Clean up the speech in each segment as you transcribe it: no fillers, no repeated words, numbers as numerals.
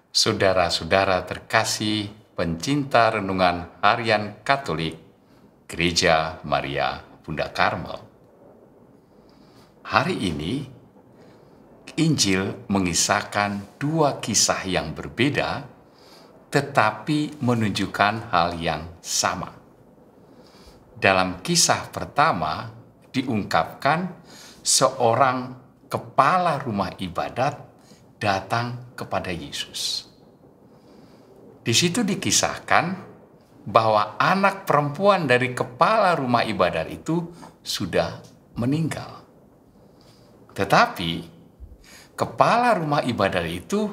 Saudara-saudara terkasih pencinta renungan harian Katolik Gereja Maria Bunda Karmel. Hari ini Injil mengisahkan dua kisah yang berbeda tetapi menunjukkan hal yang sama. Dalam kisah pertama diungkapkan seorang kepala rumah ibadat datang kepada Yesus. Di situ dikisahkan bahwa anak perempuan dari kepala rumah ibadat itu sudah meninggal. Tetapi kepala rumah ibadat itu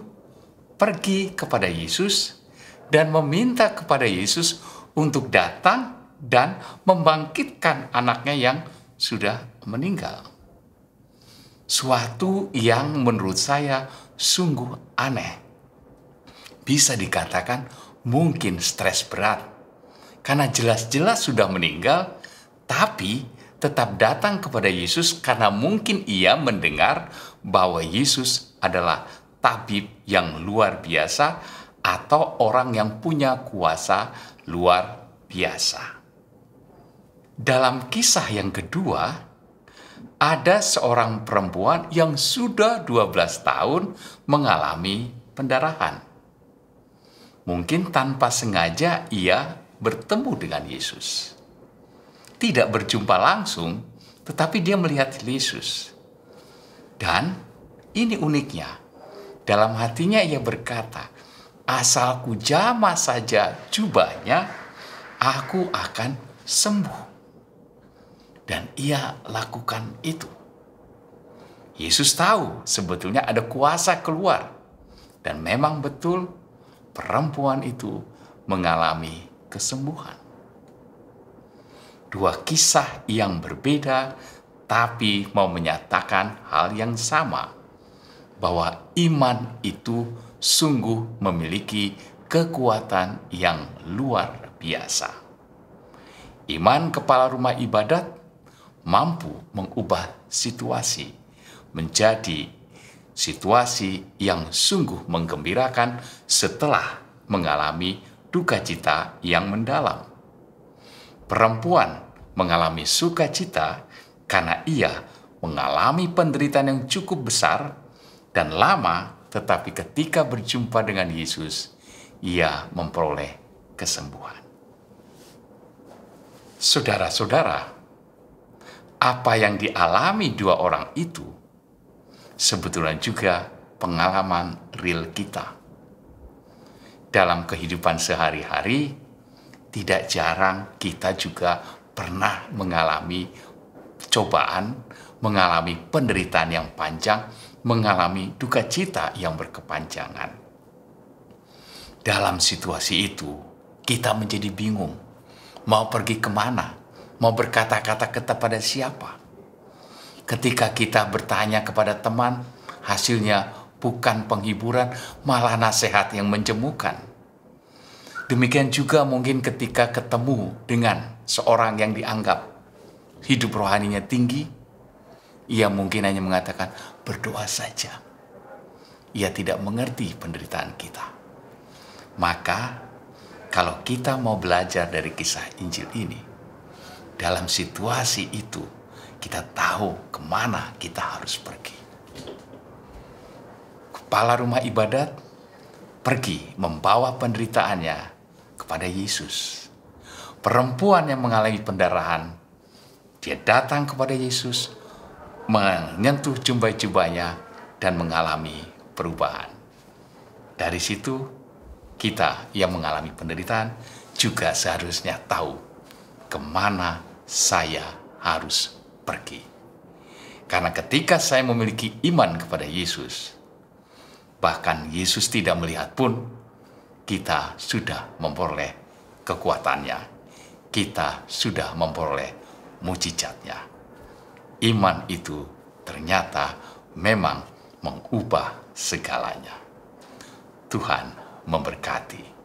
pergi kepada Yesus dan meminta kepada Yesus untuk datang dan membangkitkan anaknya yang sudah meninggal. Suatu yang menurut saya sungguh aneh. Bisa dikatakan mungkin stres berat. Karena jelas-jelas sudah meninggal, tapi tetap datang kepada Yesus karena mungkin ia mendengar bahwa Yesus adalah tabib yang luar biasa atau orang yang punya kuasa luar biasa. Dalam kisah yang kedua, ada seorang perempuan yang sudah 12 tahun mengalami pendarahan. Mungkin tanpa sengaja ia bertemu dengan Yesus. Tidak berjumpa langsung, tetapi dia melihat Yesus. Dan ini uniknya, dalam hatinya ia berkata, "Asal ku jamah saja jubahnya, aku akan sembuh." Dan ia lakukan itu. Yesus tahu sebetulnya ada kuasa keluar. Dan memang betul perempuan itu mengalami kesembuhan. Dua kisah yang berbeda tapi mau menyatakan hal yang sama. Bahwa iman itu sungguh memiliki kekuatan yang luar biasa. Iman kepala rumah ibadat mampu mengubah situasi menjadi situasi yang sungguh menggembirakan setelah mengalami duka cita yang mendalam. Perempuan mengalami sukacita karena ia mengalami penderitaan yang cukup besar dan lama, tetapi ketika berjumpa dengan Yesus, ia memperoleh kesembuhan. Saudara-saudara, apa yang dialami dua orang itu sebetulnya juga pengalaman real kita. Dalam kehidupan sehari-hari, tidak jarang kita juga pernah mengalami cobaan, mengalami penderitaan yang panjang, mengalami duka cita yang berkepanjangan. Dalam situasi itu, kita menjadi bingung, mau pergi kemana? Mau berkata-kata kepada siapa? Ketika kita bertanya kepada teman, hasilnya bukan penghiburan, malah nasihat yang menjemukan. Demikian juga mungkin ketika ketemu dengan seorang yang dianggap hidup rohaninya tinggi, ia mungkin hanya mengatakan, berdoa saja. Ia tidak mengerti penderitaan kita. Maka, kalau kita mau belajar dari kisah Injil ini, dalam situasi itu, kita tahu kemana kita harus pergi. Kepala rumah ibadat pergi membawa penderitaannya kepada Yesus. Perempuan yang mengalami pendarahan, dia datang kepada Yesus, menyentuh jubah-jubahnya, dan mengalami perubahan. Dari situ, kita yang mengalami penderitaan juga seharusnya tahu kemana saya harus pergi. Karena ketika saya memiliki iman kepada Yesus, bahkan Yesus tidak melihat pun, kita sudah memperoleh kekuatannya. Kita sudah memperoleh mujizatnya. Iman itu ternyata memang mengubah segalanya. Tuhan memberkati.